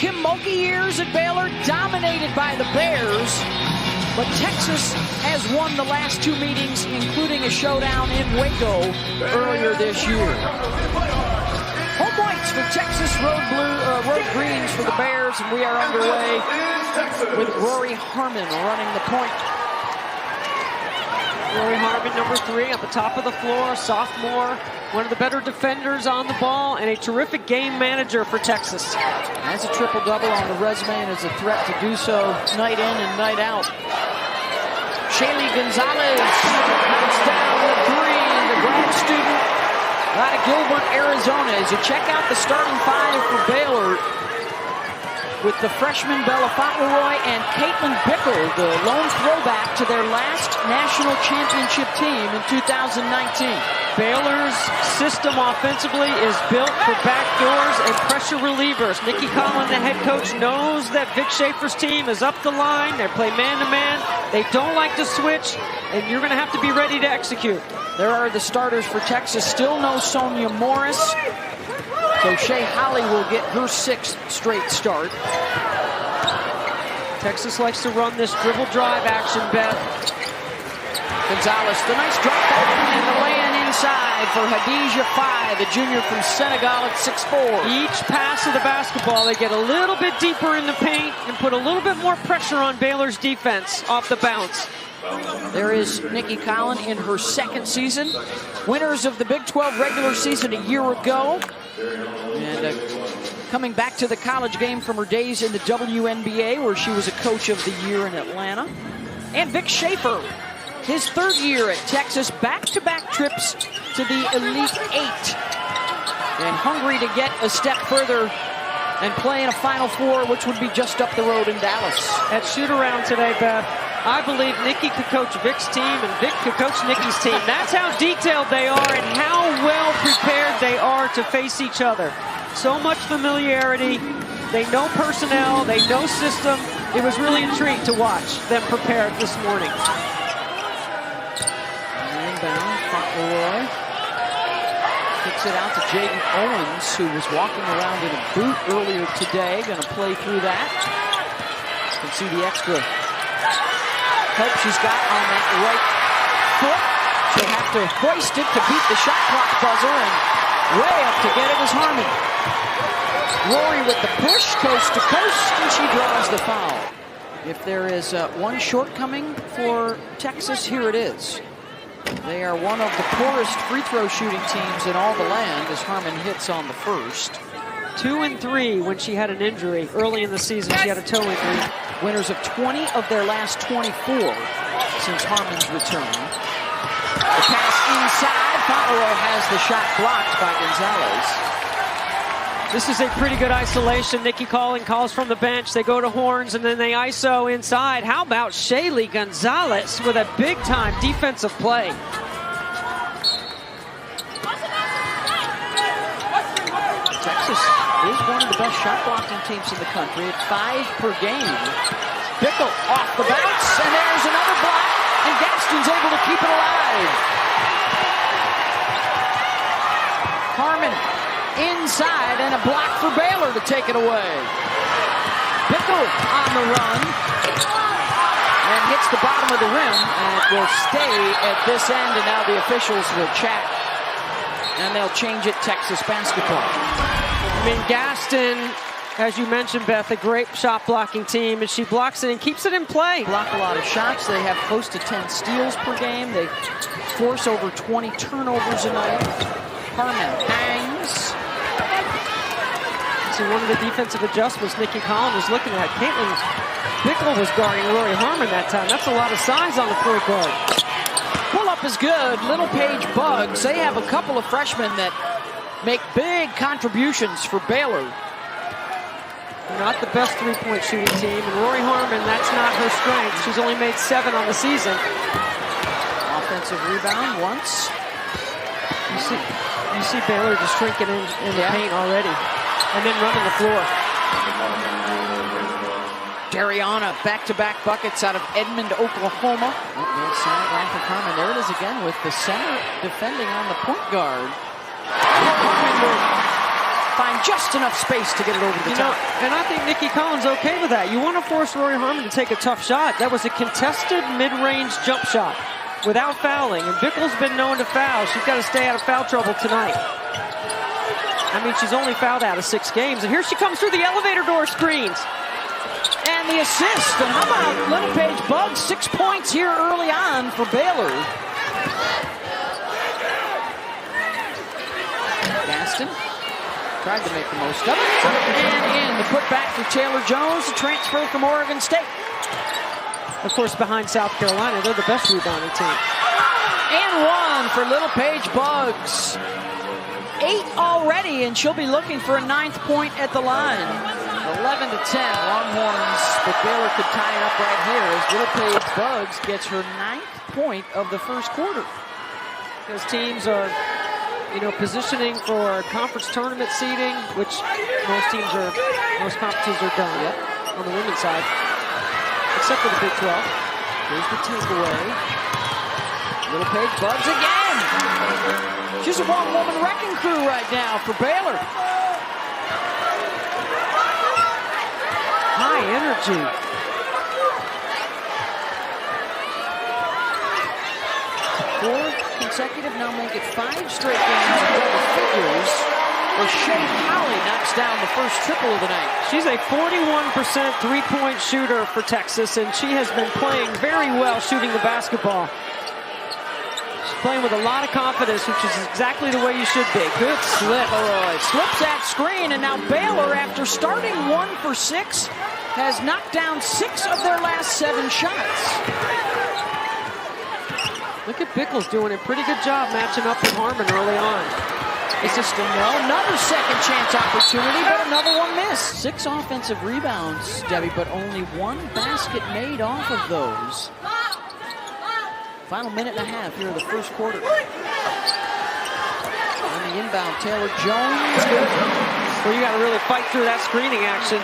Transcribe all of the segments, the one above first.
Kim Mulkey years at Baylor, dominated by the Bears. But Texas has won the last 2 meetings, including a showdown in Waco earlier this year. Home whites for Texas, road greens for the Bears, and we are underway with Rory Harmon running the point. Rory Harmon, number 3, at the top of the floor, sophomore, one of the better defenders on the ball, and a terrific game manager for Texas. Has a triple-double on the resume and is a threat to do so night in and night out. Shaylee Gonzalez knocks down the 3, the grad student out of Gilbert, Arizona. As you check out the starting 5 for Baylor, with the freshman Bella Fauntleroy and Caitlin Bickle, the lone throwback to their last national championship team in 2019. Baylor's system offensively is built for backdoors and pressure relievers. Nikki Collin, the head coach, knows that Vic Schaefer's team is up the line. They play man-to-man. They don't like to switch, and you're going to have to be ready to execute. There are the starters for Texas. Still no Sonia Morris. So Shea Holly will get her 6th straight start. Texas likes to run this dribble drive action, Beth. Gonzalez, the nice drop ball and the lay-in inside for Hadija Faye, the junior from Senegal at 6'4". Each pass of the basketball, they get a little bit deeper in the paint and put a little bit more pressure on Baylor's defense off the bounce. There is Nikki Collin in her 2nd season. Winners of the Big 12 regular season a year ago. And coming back to the college game from her days in the WNBA, where she was a coach of the year in Atlanta. And Vic Schaefer, his 3rd year at Texas, back-to-back trips to the Elite 8. And hungry to get a step further and play in a Final Four, which would be just up the road in Dallas. At shoot-around today, Beth, I believe Nikki could coach Vic's team and Vic could coach Nikki's team. That's how detailed they are and how well prepared they are to face each other. So much familiarity. They know personnel. They know system. It was really a treat to watch them prepared this morning. Inbound, Fauntleroy kicks it out to Jaden Owens, who was walking around in a boot earlier today. Going to play through that. You can see the extra help she's got on that right foot. She'll have to hoist it to beat the shot clock buzzer, and way up to get it is Harmon. Rory with the push, coast to coast, and she draws the foul. If there is one shortcoming for Texas, here it is. They are one of the poorest free throw shooting teams in all the land, as Harmon hits on the first. 2 and 3 when she had an injury. Early in the season, she had a toe injury. Winners of 20 of their last 24 since Harmon's return. The pass inside. Fauntleroy has the shot blocked by Gonzalez. This is a pretty good isolation. Nikki Collin calls from the bench. They go to Horns, and then they ISO inside. How about Shaylee Gonzalez with a big-time defensive play? Texas is one of the best shot blocking teams in the country at 5 per game. Bickle off the bounce, and there's another block, and Gaston's able to keep it alive. Harmon inside, and a block for Baylor to take it away. Bickle on the run, and hits the bottom of the rim, and it will stay at this end, and now the officials will chat, and they'll change it Texas basketball. I mean, Gaston, as you mentioned, Beth, a great shot blocking team, and she blocks it and keeps it in play. Block a lot of shots. They have close to 10 steals per game. They force over 20 turnovers a night. Harmon hangs. See, one of the defensive adjustments Nikki Collin was looking at. Caitlin Bickle was guarding Rory Harmon that time. That's a lot of size on the point guard. Pull-up is good. Little Page Bugs. They have a couple of freshmen that make big contributions for Baylor. Not the best three-point shooting team, and Rory Harmon, that's not her strength. She's only made 7 on the season. Offensive rebound once. You see Baylor just shrinking in the paint already, and then running the floor. Dariana, back-to-back buckets out of Edmond, Oklahoma. Harmon. There it is again with the center defending on the point guard. Harmon will find just enough space to get it over the top. And I think Nikki Collins okay with that. You want to force Rory Harmon to take a tough shot. That was a contested mid-range jump shot without fouling. And Bickle's been known to foul. She's got to stay out of foul trouble tonight. I mean, she's only fouled out of 6 games. And here she comes through the elevator door screens. And the assist. And how about Little Paige Buggs? 6 points here early on for Baylor. Gaston tried to make the most of it. And in the putback for Taylor Jones, the transfer from Oregon State. Of course, behind South Carolina, they're the best rebounding team. And one for Little Paige Buggs. 8 already, and she'll be looking for a 9th point at the line. 11-10, Longhorns, but Baylor could tie it up right here as Little Paige Buggs gets her 9th point of the first quarter. Because teams are, positioning for conference tournament seeding, which most conferences are done on the women's side, except for the Big 12. Here's the takeaway. Little Paige Buggs again. She's a one-woman wrecking crew right now for Baylor. High energy. Four consecutive, now make it 5 straight games in double figures. Shea Holly knocks down the first triple of the night. She's a 41% three-point shooter for Texas, and she has been playing very well shooting the basketball. She's playing with a lot of confidence, which is exactly the way you should be. Good slip. Leroy slips that screen, and now Baylor, after starting 1 for 6, has knocked down 6 of their last 7 shots. Look at Bickle's doing a pretty good job matching up with Harmon early on. It's just another second chance opportunity, but another one missed. 6 offensive rebounds, Debbie, but only 1 basket made off of those. Final minute and a half here in the first quarter. On the inbound, Taylor Jones. Well, you got to really fight through that screening action.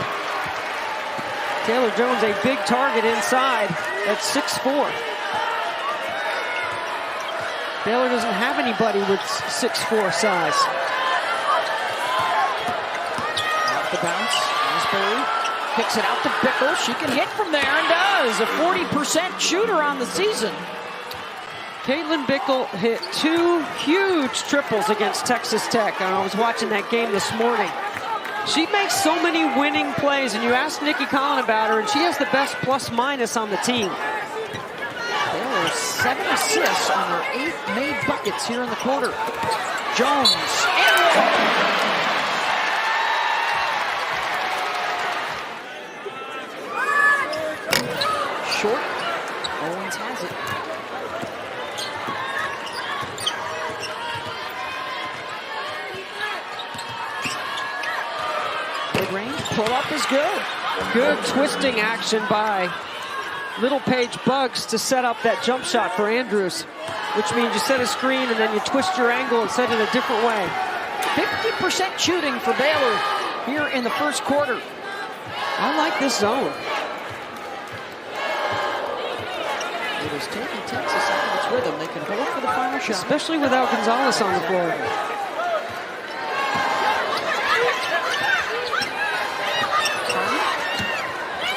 Taylor Jones, a big target inside at 6'4". Baylor doesn't have anybody with 6'4" size. Off the bounce, Asbury kicks it out to Bickle. She can hit from there and does. A 40% shooter on the season. Caitlin Bickle hit 2 huge triples against Texas Tech. I was watching that game this morning. She makes so many winning plays, and you asked Nikki Collins about her, and she has the best plus-minus on the team. 7 assists on her 8 made buckets here in the quarter. Jones and short. Owens has it. Mid-range pull-up is good. Good twisting action by Little Paige Buggs to set up that jump shot for Andrews, which means you set a screen and then you twist your angle and set it a different way. 50% shooting for Baylor here in the first quarter. I like this zone. It is taking Texas out of its rhythm. They can hold for the final shot. Especially without Gonzalez on the floor.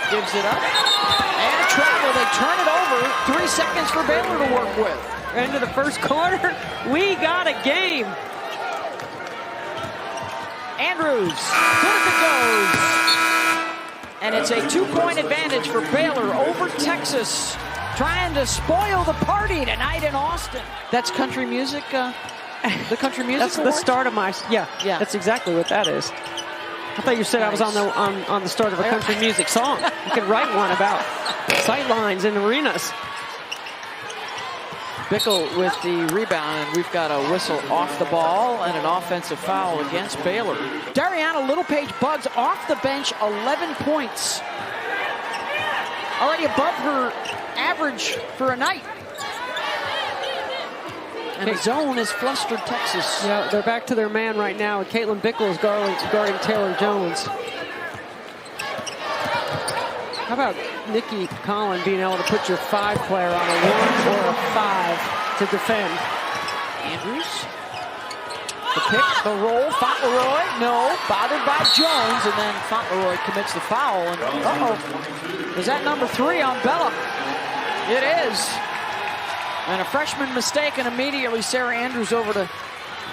Gives it up. And travel, they turn it over. 3 seconds for Baylor to work with. End of the first quarter, we got a game. Andrews, good as it goes. And it's a 2-point advantage for Baylor over Texas. Trying to spoil the party tonight in Austin. That's country music, the country music That's award? the start of my, yeah, that's exactly what that is. I thought you said nice. I was on the start of a country music song. You could write one about sight lines in arenas. Bickle with the rebound, and we've got a whistle off the ball and an offensive foul against Baylor. Dariana Little Paige Buggs off the bench, 11 points. Already above her average for a night. And the zone has flustered Texas. Yeah, they're back to their man right now. And Caitlin Bickle is guarding Taylor Jones. How about Nikki Collins being able to put your 5 player on a 1 or a 5 to defend? Andrews. The pick, the roll, Fauntleroy, no, bothered by Jones, and then Fauntleroy commits the foul. And is that number 3 on Bella? It is. And a freshman mistake, and immediately Sarah Andrews over to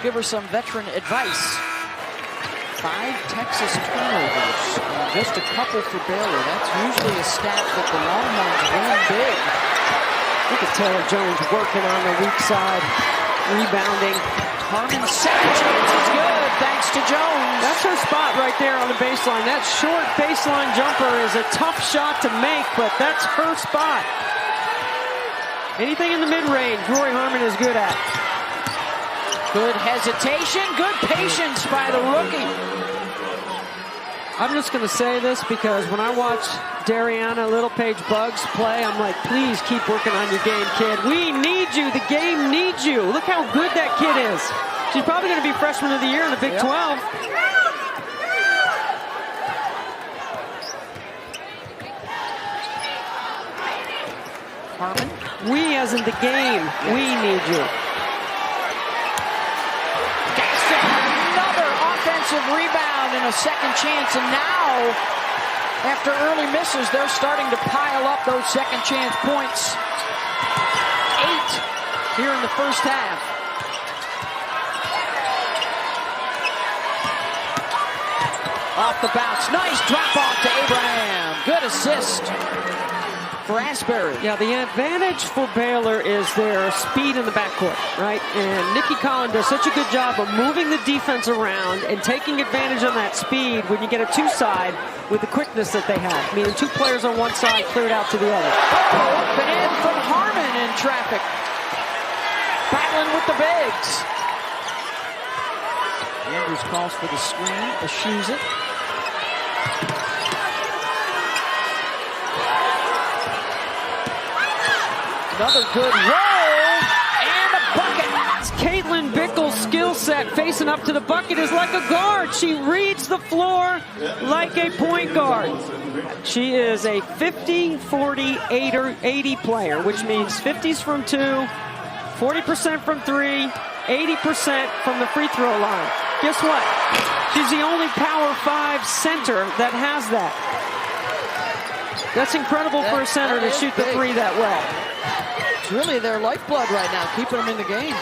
give her some veteran advice. 5 Texas turnovers, and just a couple for Baylor. That's usually a stat that the Longhorns win big. Look at Taylor Jones working on the weak side, rebounding. Harmon's second chance is good, thanks to Jones. That's her spot right there on the baseline. That short baseline jumper is a tough shot to make, but that's her spot. Anything in the mid-range, Rory Harmon is good at. Good hesitation, good patience by the rookie. I'm just going to say this because when I watch Dariana Littlepage-Buggs play, I'm like, please keep working on your game, kid. We need you. The game needs you. Look how good that kid is. She's probably going to be freshman of the year in the Big 12. Harmon. We, as in the game, we need you. Another offensive rebound and a second chance, and now, after early misses, they're starting to pile up those second chance points. 8 here in the first half. Off the bounce, nice drop off to Abraham. Good assist for Asbury. Yeah, the advantage for Baylor is their speed in the backcourt, right? And Nikki Collin does such a good job of moving the defense around and taking advantage on that speed when you get a 2-side with the quickness that they have. Meaning 2 players on one side cleared out to the other. Up and in from Harmon in traffic. Battling with the bigs. Andrews calls for the screen, eschews it. Another good roll, and a bucket. Caitlin Bickle's skill set facing up to the bucket is like a guard. She reads the floor like a point guard. She is a 50, 40, 80 player, which means 50s from 2, 40% from 3, 80% from the free throw line. Guess what? She's the only Power 5 center that has that. That's incredible for a center to shoot the 3 that well. It's really their lifeblood right now, keeping them in the game.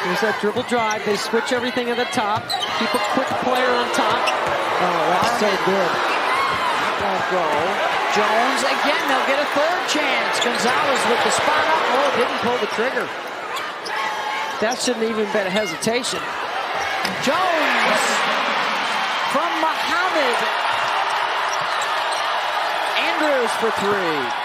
Here's that dribble drive. They switch everything at the top. Keep a quick player on top. Oh, that's so good. That won't go. Jones, again, they'll get a 3rd chance. Gonzalez with the spot up. Oh, didn't pull the trigger. That shouldn't even been a hesitation. Jones from Muhammad. Andrews for 3.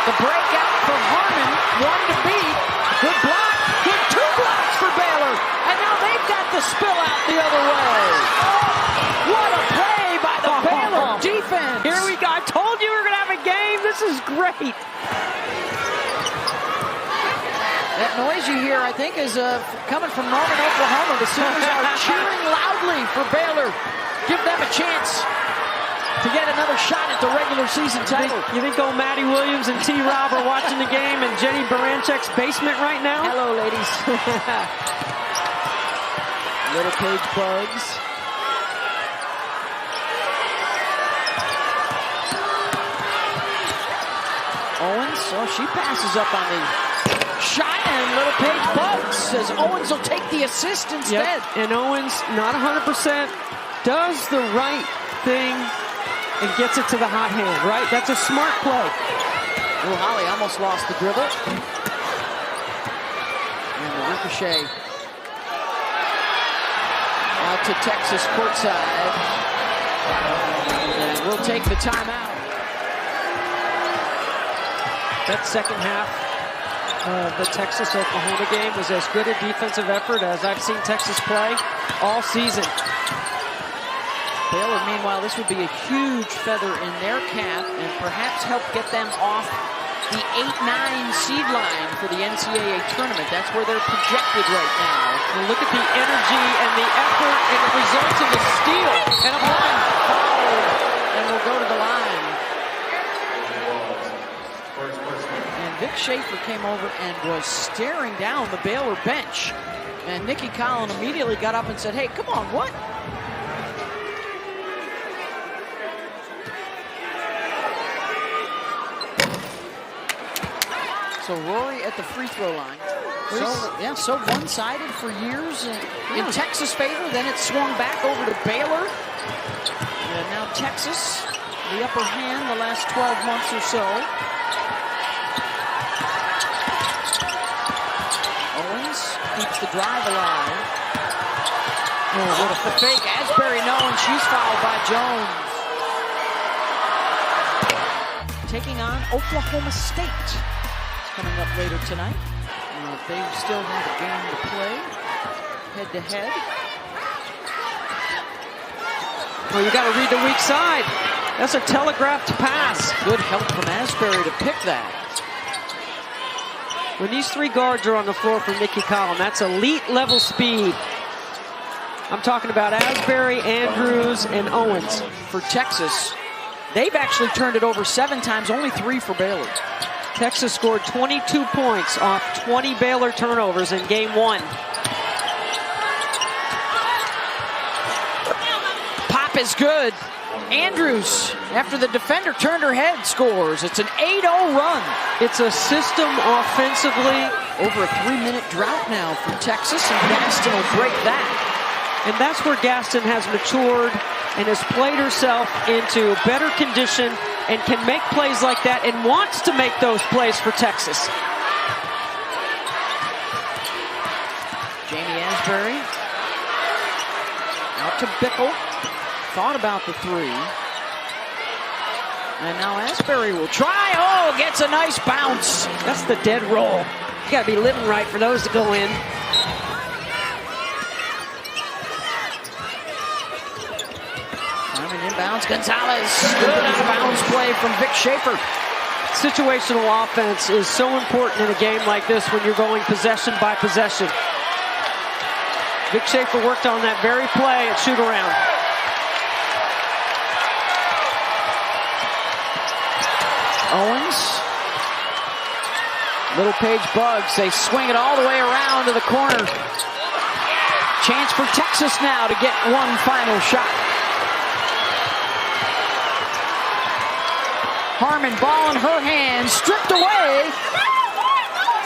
The breakout for Harmon, 1 to beat. Good block, good 2 blocks for Baylor. And now they've got the spill out the other way. What a play by the Baylor defense. Here we go. I told you we were going to have a game. This is great. That noise you hear, I think, is coming from Norman, Oklahoma. The Sooners are cheering loudly for Baylor. Give them a chance to get another shot at the regular season title. You think old Maddie Williams and T-Rob are watching the game in Jenny Baranchek's basement right now? Hello, ladies. Littlepage-Buggs. Owens, oh, she passes up on the shot, and Littlepage-Buggs says Owens will take the assist instead. Yep. And Owens, not 100%, does the right thing and gets it to the hot hand, right? That's a smart play. Oh, Holly almost lost the dribble. And the ricochet out to Texas courtside. And we'll take the timeout. That second half of the Texas-Oklahoma game was as good a defensive effort as I've seen Texas play all season. Baylor, meanwhile, this would be a huge feather in their cap and perhaps help get them off the 8-9 seed line for the NCAA tournament. That's where they're projected right now. And look at the energy and the effort, and it results in a steal. And a line fouled, and will go to the line. And Vic Schaefer came over and was staring down the Baylor bench. And Nikki Collin immediately got up and said, hey, come on, what? So Rory at the free throw line. So one-sided for years in Texas' favor. Then it swung back over to Baylor. And now Texas, the upper hand the last 12 months or so. Owens keeps the drive alive. Oh, what a fake. Asbury knowing she's fouled by Jones. Taking on Oklahoma State. Coming up later tonight. They still have a game to play, head-to-head. Well, you got to read the weak side. That's a telegraphed pass. Good help from Asbury to pick that. When these three guards are on the floor for Nikki Collin, that's elite level speed. I'm talking about Asbury, Andrews, and Owens. For Texas, they've actually turned it over 7 times, only 3 for Baylor. Texas scored 22 points off 20 Baylor turnovers in game 1. Pop is good. Andrews, after the defender turned her head, scores. It's an 8-0 run. It's a system offensively. Over a 3-minute drought now for Texas, and Gaston will break that. And that's where Gaston has matured and has played herself into better condition and can make plays like that and wants to make those plays for Texas. Jamie Asbury out to Bickle. Thought about the 3. And now Asbury will try. Oh, gets a nice bounce. That's the dead roll. You got to be living right for those to go in. Inbounds, Gonzalez. Good out of bounds play from Vic Schaefer. Situational offense is so important in a game like this when you're going possession by possession. Vic Schaefer worked on that very play at shoot around. Owens. Little Page Bugs. They swing it all the way around to the corner. Chance for Texas now to get one final shot. Harmon, ball in her hand, stripped away.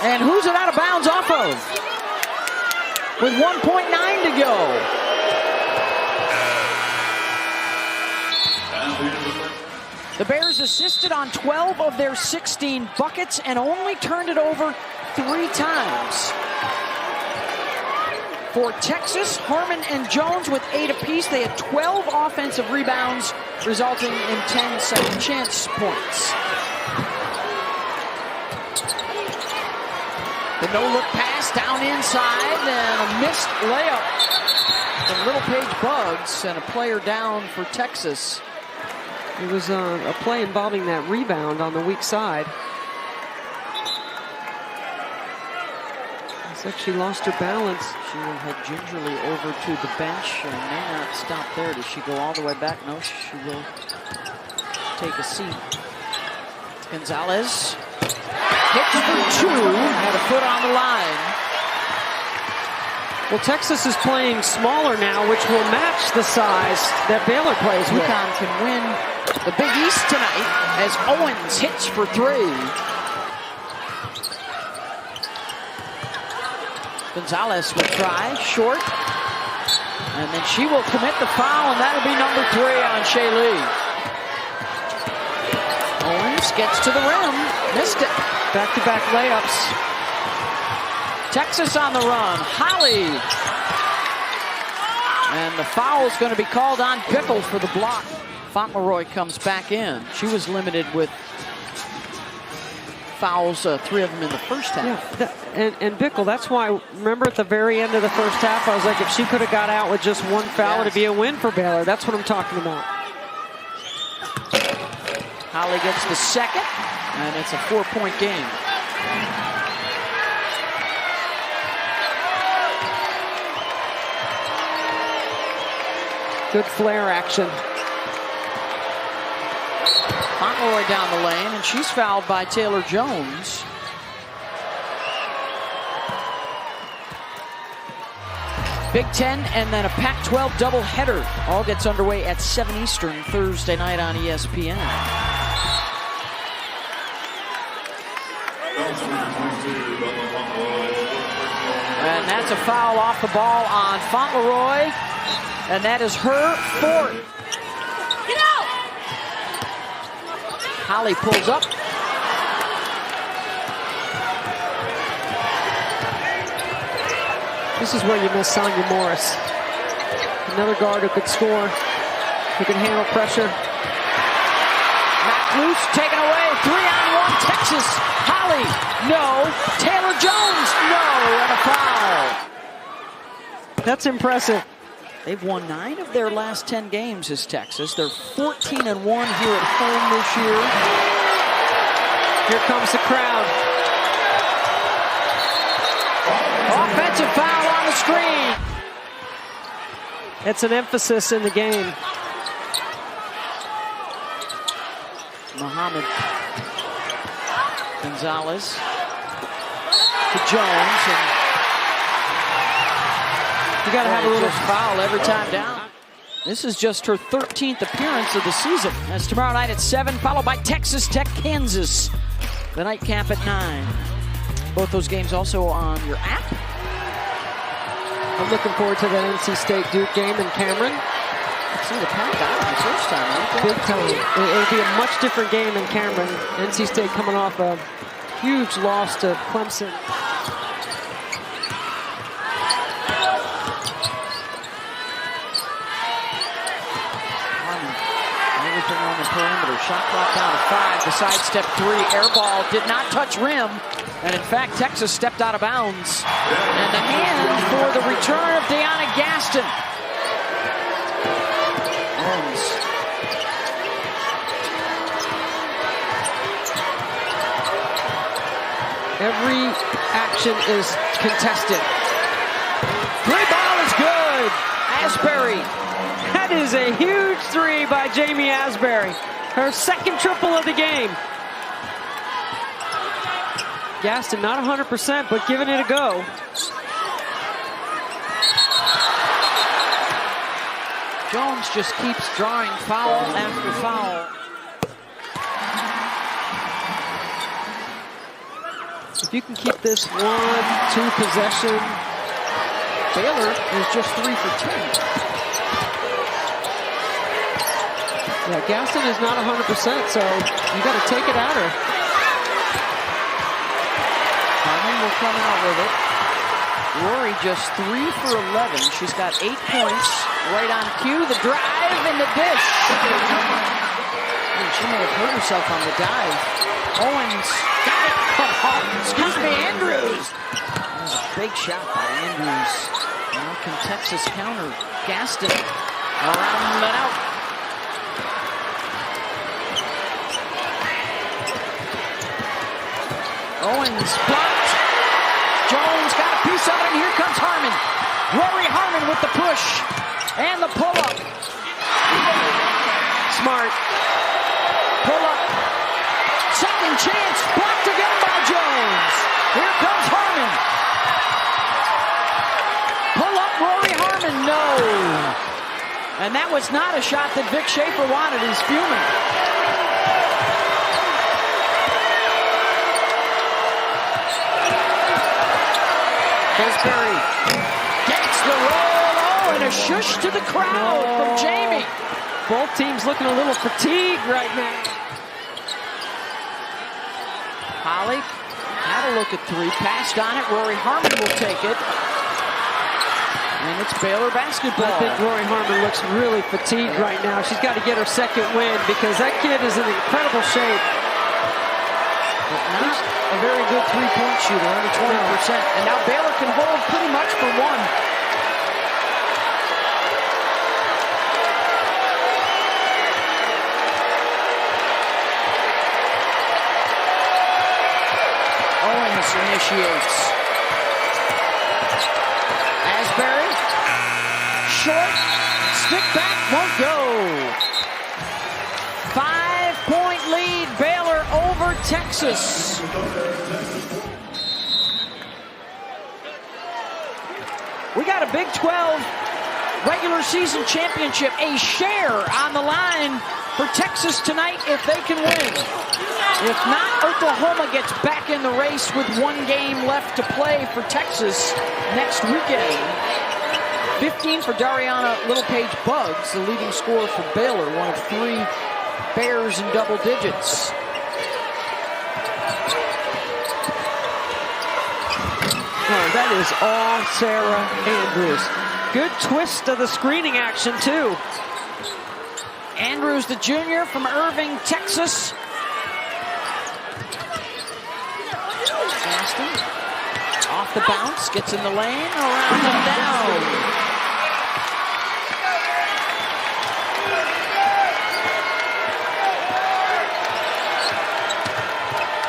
And who's it out of bounds off of? With 1.9 to go. The Bears assisted on 12 of their 16 buckets and only turned it over 3 times. For Texas, Harmon and Jones with 8 apiece. They had 12 offensive rebounds, resulting in 10 second chance points. The no-look pass down inside and a missed layup from Little Page Bugs and a player down for Texas. It was a play involving that rebound on the weak side. Looks like she lost her balance. She will head gingerly over to the bench and may not stop there. Does she go all the way back? No, she will take a seat. Gonzalez hits for 2, had a foot on the line. Well, Texas is playing smaller now, which will match the size that Baylor plays with. UConn can win the Big East tonight as Owens hits for 3. Gonzalez will try, short. And then she will commit the foul, and that'll be number 3 on Shaylee. Owens gets to the rim, missed it. Back-to-back layups. Texas on the run, Holly. And the foul is going to be called on Bickle for the block. Fauntleroy comes back in. She was limited with fouls, 3 of them in the first half. Yeah, and Bickle, that's why, remember at the very end of the first half, I was like, if she could have got out with just 1 foul, it'd be a win for Baylor. That's what I'm talking about. Holly gets the second, and it's a 4-point game. Good flare action. Fauntleroy down the lane, and she's fouled by Taylor Jones. Big Ten and then a Pac-12 doubleheader. All gets underway at 7 Eastern Thursday night on ESPN. And that's a foul off the ball on Fauntleroy. And that is her fourth. Get out! Holly pulls up. This is where you miss Sonya Morris. Another guard who could score, who can handle pressure. Knocked loose, taken away, 3-on-1, Texas. Holly, no. Taylor Jones, no, and a foul. That's impressive. They've won 9 of their last 10 games as Texas. They're 14-1 here at home this year. Here comes the crowd. Offensive foul on the screen. It's an emphasis in the game. Muhammad Gonzalez to Jones, and you got to have a little foul every time down. This is just her 13th appearance of the season. That's tomorrow night at 7, followed by Texas Tech, Kansas. The nightcap at 9. Both those games also on your app. I'm looking forward to that NC State Duke game in Cameron. See the pack out the first time, right? Big time. It'll be a much different game in Cameron. NC State coming off a huge loss to Clemson. Everything on the perimeter. Shot clock down to 5. The sidestep 3. Air ball did not touch rim. And in fact, Texas stepped out of bounds. And the hand for the return of Deanna Gaston. Every action is contested. 3-ball is good. Asbury. That is a huge 3 by Jamie Asbury. Her second triple of the game. Gaston not 100%, but giving it a go. Jones just keeps drawing foul after foul. If you can keep this 1-2 possession. Baylor is just 3 for 10. Yeah, Gaston is not 100%, so you got to take it at her. Harmon will come out with it. Rory just 3 for 11. She's got 8 points. Right on cue, the drive and the dish. She may have hurt herself on the dive. Owens got it. Excuse me, Andrews. That was a big shot by Andrews. Now can Texas counter? Gaston around and out. Owens blocked. Jones got a piece of it, and here comes Harmon. Rory Harmon with the push and the pull-up. Smart. Pull-up. Second chance. Blocked again by Jones. Here comes Harmon. Pull-up Rory Harmon. No. And that was not a shot that Vic Schaefer wanted. He's fuming. Asbury gets the roll. Oh, and a shush to the crowd from Jamie. Both teams looking a little fatigued right now. Holly had a look at 3, passed on it. Rory Harmon will take it. And it's Baylor basketball. I think Rory Harmon looks really fatigued right now. She's got to get her second win because that kid is in incredible shape. But not a very good three-point shooter, only 20%. And now Baylor can hold pretty much for 1. Owens initiates. Asbury, short, stick back, won't go. 5-point lead, Baylor over Texas. We got got a Big 12 regular season championship, a share on the line for Texas tonight if they can win. If not, Oklahoma gets back in the race with 1 game left to play for Texas next weekend. 15 for Dariana Littlepage Buggs, the leading scorer for Baylor, one of 3 Bears in double digits. Oh, that is all Sarah Andrews. Good twist of the screening action, too. Andrews, the junior from Irving, Texas. Gaston, off the bounce, gets in the lane, around and down.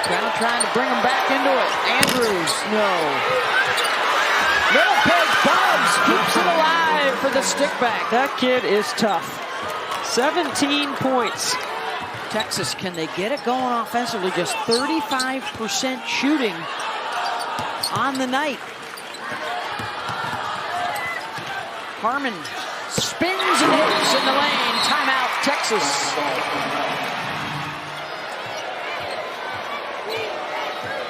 Brown trying to bring him back into it. Andrews, no. Littlepage Buggs keeps it alive for the stick back. That kid is tough. 17 points. Texas, can they get it going offensively? Just 35% shooting on the night. Harmon spins and hits in the lane. Timeout, Texas.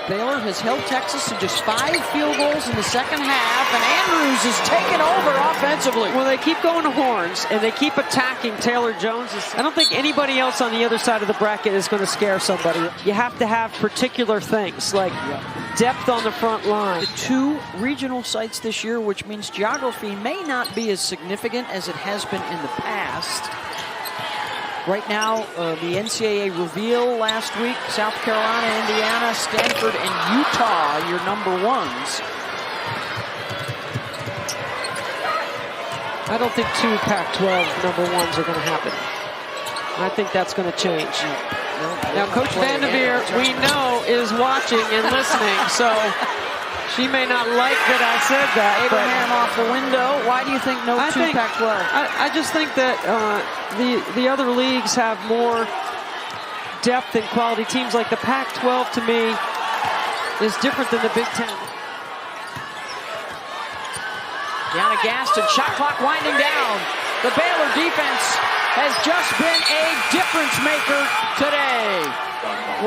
Baylor has held Texas to just 5 field goals in the second half, and Andrews is taking over offensively. Well, they keep going to horns, and they keep attacking Taylor Jones. I don't think anybody else on the other side of the bracket is going to scare somebody. You have to have particular things, like depth on the front line. The 2 regional sites this year, which means geography may not be as significant as it has been in the past. Right now, the NCAA reveal last week, South Carolina, Indiana, Stanford, and Utah, your number 1s. I don't think 2 Pac-12 number 1s are going to happen. I think that's going to change. Now, Coach Vanderveer, we know, is watching and listening, so she may not like that I said that. Abraham off the window. Why do you think no 2 Pac-12? I just think that the other leagues have more depth and quality teams. Like the Pac-12, to me, is different than the Big Ten. Deanna Gaston, shot clock winding down. The Baylor defense has just been a difference maker today.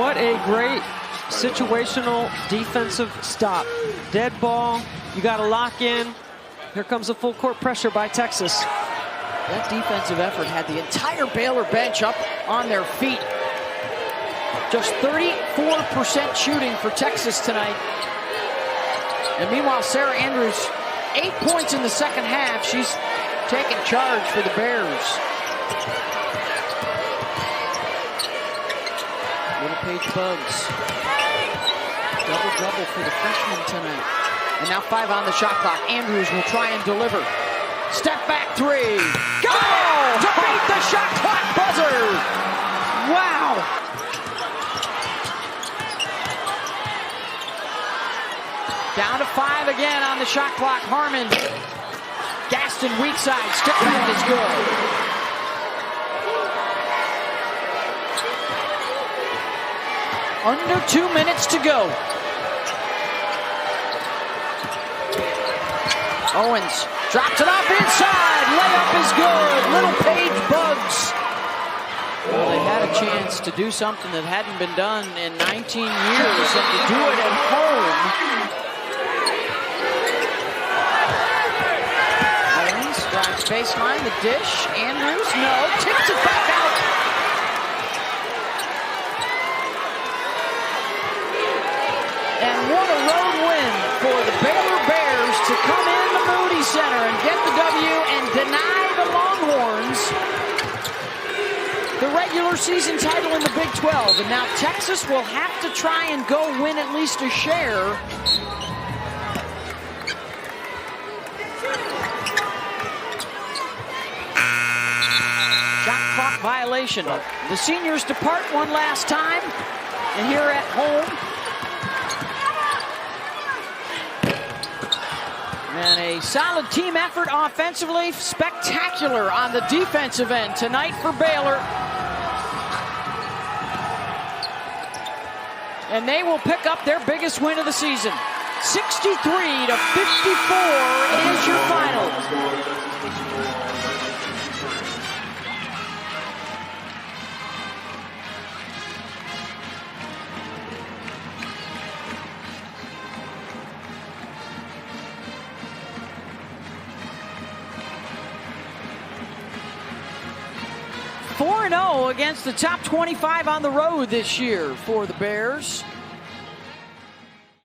What a great situational defensive stop. Dead ball, you got to lock in. Here comes a full court pressure by Texas. That defensive effort had the entire Baylor bench up on their feet. Just 34% shooting for Texas tonight. And meanwhile, Sarah Andrews, 8 points in the second half. She's taking charge for the Bears. Littlepage Buggs. Double-double for the freshman tonight. And now 5 on the shot clock. Andrews will try and deliver. Step back 3. Go! To beat the shot clock buzzer! Wow! Down to 5 again on the shot clock. Harmon. Gaston weak side. Step back is good. Under 2 minutes to go. Owens drops it off inside. Layup is good. Littlepage Buggs. Well, they had a chance to do something that hadn't been done in 19 years, and to do it at home. Owens drives baseline, the dish. Andrews, no, tips it back out. And what a road win for the Baylor Bears to come in the Moody Center and get the W and deny the Longhorns the regular season title in the Big 12. And now Texas will have to try and go win at least a share. Shot clock violation. The seniors depart one last time. And here at home, and a solid team effort offensively. Spectacular on the defensive end tonight for Baylor. And they will pick up their biggest win of the season. 63-54 is your final. 4-0 against the top 25 on the road this year for the Bears.